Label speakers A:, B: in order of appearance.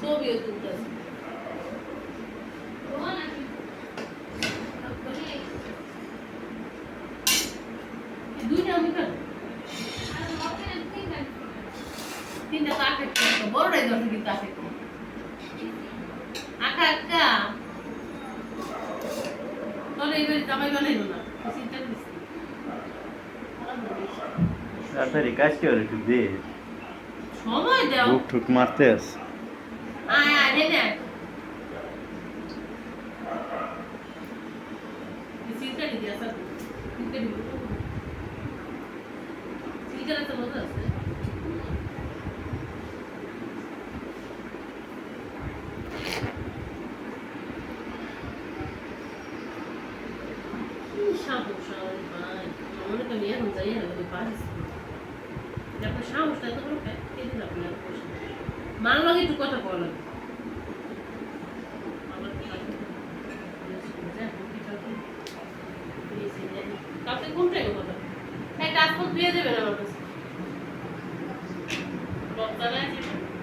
A: ছবিও তুলতেছে দুইটা আমি কেন তিনটা তো আটে বড়টাই দশ কিন্তু আটে আটা একটা তাহলে এবার জামাই বানাইলো না চিন্তা করছি
B: তাড়াতাড়ি কাজ কি করে একটু দে
A: সময় দাও
B: ঠুক ঠুক মারতে আস
A: আয় আয় নে নে চিন্তা নিয়ে আসা চিন্তা নিয়ে চিন্তা তো মজা আছে সাবু সাবু ভাই মনে তো নিয়ে যাই না ওই পারিস তারপর সাহসটা তো বড় কেটে দিলাম না মান লাগে একটু কথা বলা কাছে কোনটাই কথা একটা আপদ দিয়ে দেবেন আমার কাছে লজ্জা লাগে